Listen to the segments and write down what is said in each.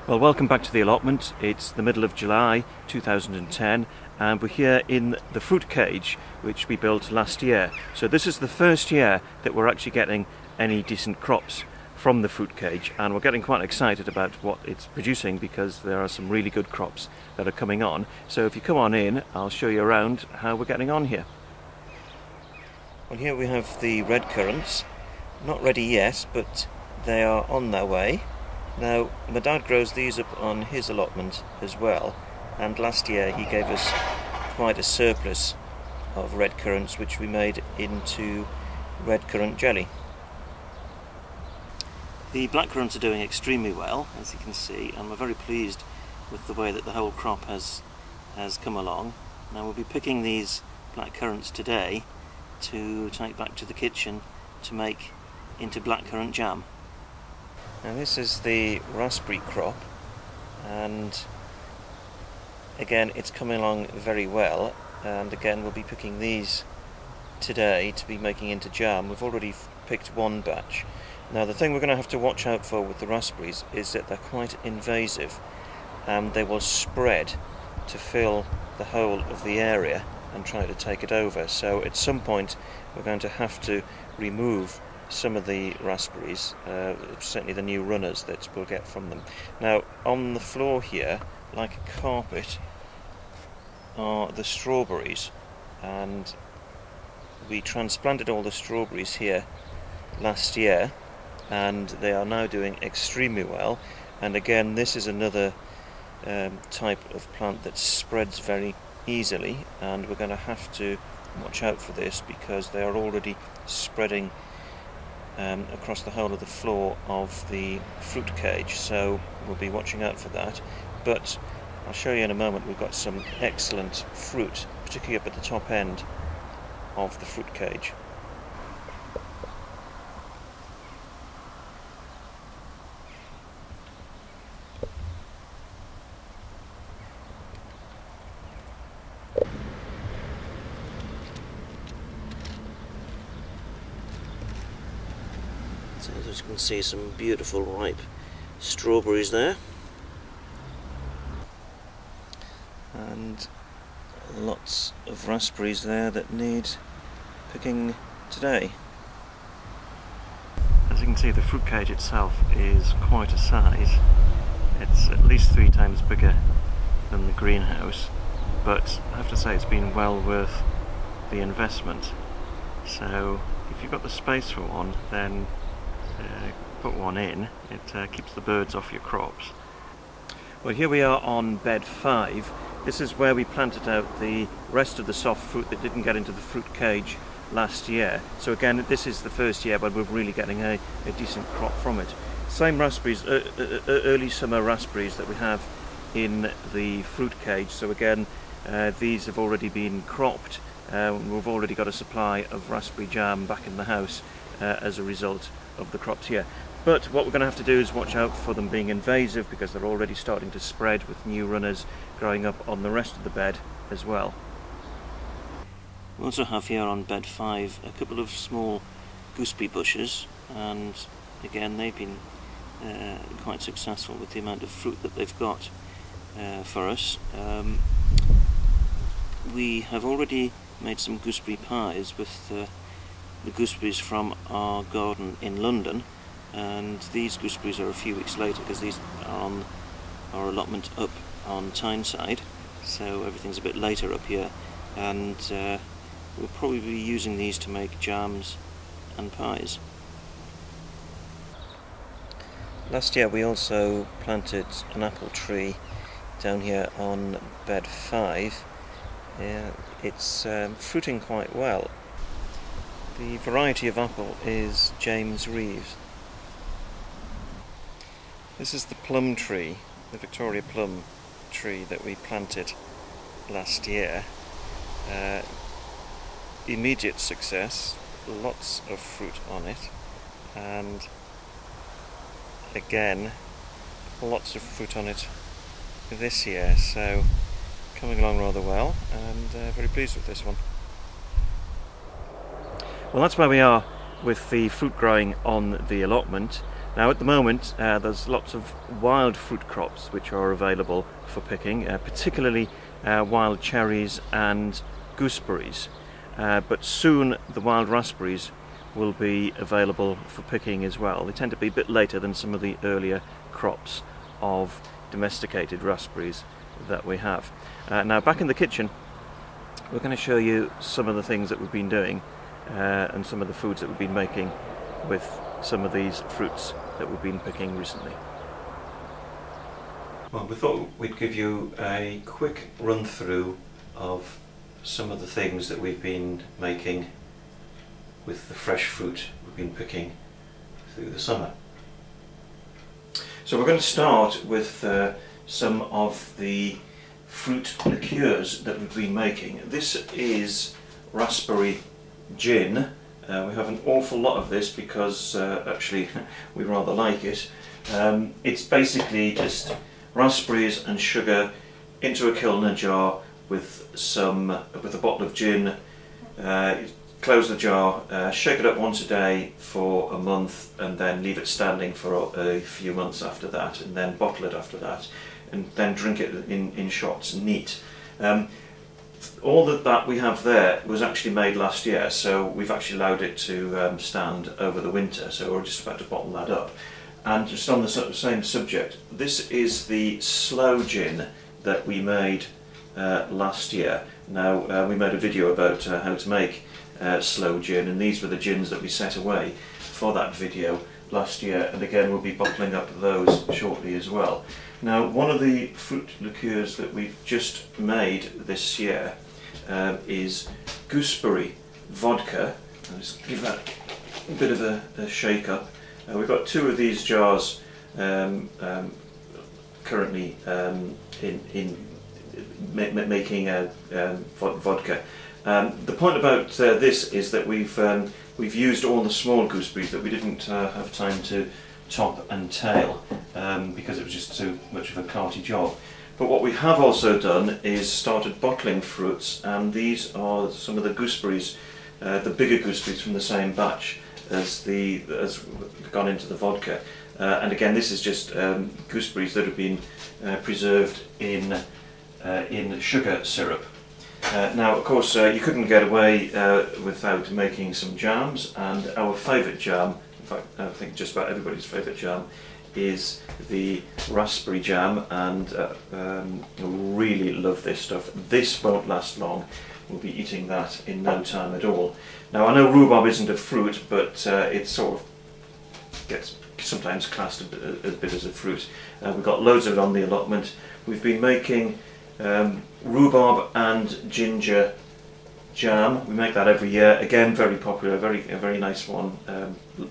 Well, welcome back to the allotment. It's the middle of July 2010 and we're here in the fruit cage which we built last year. So this is the first year that we're actually getting any decent crops from the fruit cage, and we're getting quite excited about what it's producing because there are some really good crops that are coming on. So if you come on in, I'll show you around how we're getting on here. Well, here we have the red currants. Not ready yet, but they are on their way. Now, my dad grows these up on his allotment as well, and last year he gave us quite a surplus of red currants which we made into red currant jelly. The black currants are doing extremely well, as you can see, and we're very pleased with the way that the whole crop has come along. Now we'll be picking these black currants today to take back to the kitchen to make into blackcurrant jam. Now this is the raspberry crop, and again it's coming along very well, and again we'll be picking these today to be making into jam. We've already picked one batch. Now the thing we're going to have to watch out for with the raspberries is that they're quite invasive and they will spread to fill the whole of the area and try to take it over. So at some point we're going to have to remove some of the raspberries, certainly the new runners that we'll get from them. Now on the floor here, like a carpet, are the strawberries, and we transplanted all the strawberries here last year and they are now doing extremely well. And again, this is another type of plant that spreads very easily, and we're going to have to watch out for this because they are already spreading across the whole of the floor of the fruit cage, so we'll be watching out for that. But I'll show you in a moment. We've got some excellent fruit, particularly up at the top end of the fruit cage. So as you can see, some beautiful ripe strawberries there, and lots of raspberries there that need picking today. As you can see, the fruit cage itself is quite a size. It's at least 3 times bigger than the greenhouse, but I have to say it's been well worth the investment. So if you've got the space for one, then put one in. It keeps the birds off your crops. Well, here we are on bed 5. This is where we planted out the rest of the soft fruit that didn't get into the fruit cage last year. So again, this is the first year but we're really getting a decent crop from it. Same raspberries, early summer raspberries that we have in the fruit cage. So again, these have already been cropped. We've already got a supply of raspberry jam back in the house as a result of the crops here. But what we're going to have to do is watch out for them being invasive because they're already starting to spread with new runners growing up on the rest of the bed as well. We also have here on bed 5 a couple of small gooseberry bushes, and again they've been quite successful with the amount of fruit that they've got for us. We have already made some gooseberry pies with the gooseberries from our garden in London, and these gooseberries are a few weeks later because these are on our allotment up on Tyneside, so everything's a bit later up here, and we'll probably be using these to make jams and pies. Last year we also planted an apple tree down here on bed 5. It's fruiting quite well. The variety of apple is James Reeves. This is the plum tree, the Victoria plum tree that we planted last year. Immediate success, lots of fruit on it, and again lots of fruit on it this year, so coming along rather well, and very pleased with this one. Well, that's where we are with the fruit growing on the allotment. Now at the moment there's lots of wild fruit crops which are available for picking, particularly wild cherries and gooseberries, but soon the wild raspberries will be available for picking as well. They tend to be a bit later than some of the earlier crops of domesticated raspberries that we have. Now back in the kitchen, we're going to show you some of the things that we've been doing and some of the foods that we've been making with some of these fruits that we've been picking recently. Well, we thought we'd give you a quick run through of some of the things that we've been making with the fresh fruit we've been picking through the summer. So we're going to start with some of the fruit liqueurs that we've been making. This is raspberry gin. We have an awful lot of this because actually we rather like it. It's basically just raspberries and sugar into a Kilner jar with a bottle of gin. Close the jar, shake it up once a day for a month, and then leave it standing for a few months after that, and then bottle it after that, and then drink it in shots neat. All that we have there was actually made last year, so we've actually allowed it to stand over the winter, so we're just about to bottle that up. And just on the same subject, this is the slow gin that we made last year. Now we made a video about how to make slow gin, and these were the gins that we set away for that video last year, and again we'll be bottling up those shortly as well. Now one of the fruit liqueurs that we've just made this year is gooseberry vodka. I'll just give that a bit of a shake up. We've got two of these jars currently in making vodka. The point about this is that we've used all the small gooseberries that we didn't have time to top and tail because it was just too much of a carty job. But what we have also done is started bottling fruits, and these are some of the gooseberries, the bigger gooseberries from the same batch as gone into the vodka. And again, this is just gooseberries that have been preserved in sugar syrup. Now of course you couldn't get away without making some jams, and our favourite jam, in fact I think just about everybody's favourite jam, is the raspberry jam, and really love this stuff. This won't last long, we'll be eating that in no time at all. Now I know rhubarb isn't a fruit, but it sort of gets sometimes classed a bit as a fruit. We've got loads of it on the allotment. We've been making rhubarb and ginger jam. We make that every year. Again, very popular, a very nice one.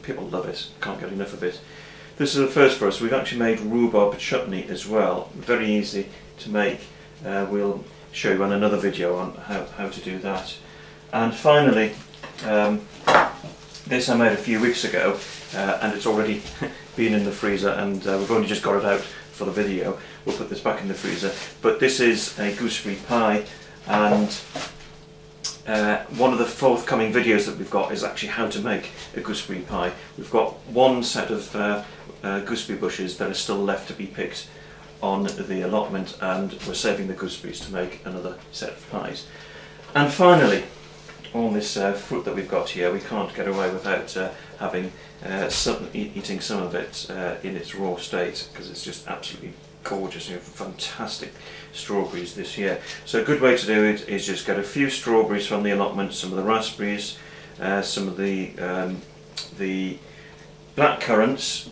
People love it, can't get enough of it. This is a first for us. We've actually made rhubarb chutney as well. Very easy to make. We'll show you on another video on how to do that. And finally, this I made a few weeks ago, and it's already been in the freezer, and we've only just got it out for the video. We'll put this back in the freezer. But this is a gooseberry pie, and one of the forthcoming videos that we've got is actually how to make a gooseberry pie. We've got one set of gooseberry bushes that are still left to be picked on the allotment, and we're saving the gooseberries to make another set of pies. And finally, all this fruit that we've got here, we can't get away without eating some of it in its raw state, because it's just absolutely gorgeous. You have fantastic strawberries this year. So a good way to do it is just get a few strawberries from the allotment, some of the raspberries, some of the black currants,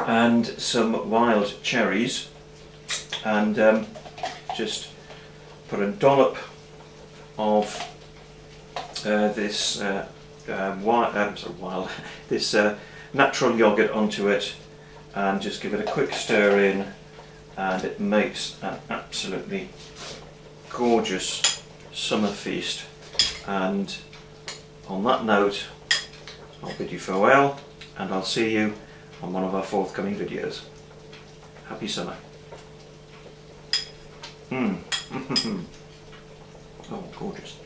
and some wild cherries, and just put a dollop of this natural yogurt onto it, and just give it a quick stir in, and it makes an absolutely gorgeous summer feast. And on that note, I'll bid you farewell, and I'll see you on one of our forthcoming videos. Happy summer. Oh, gorgeous.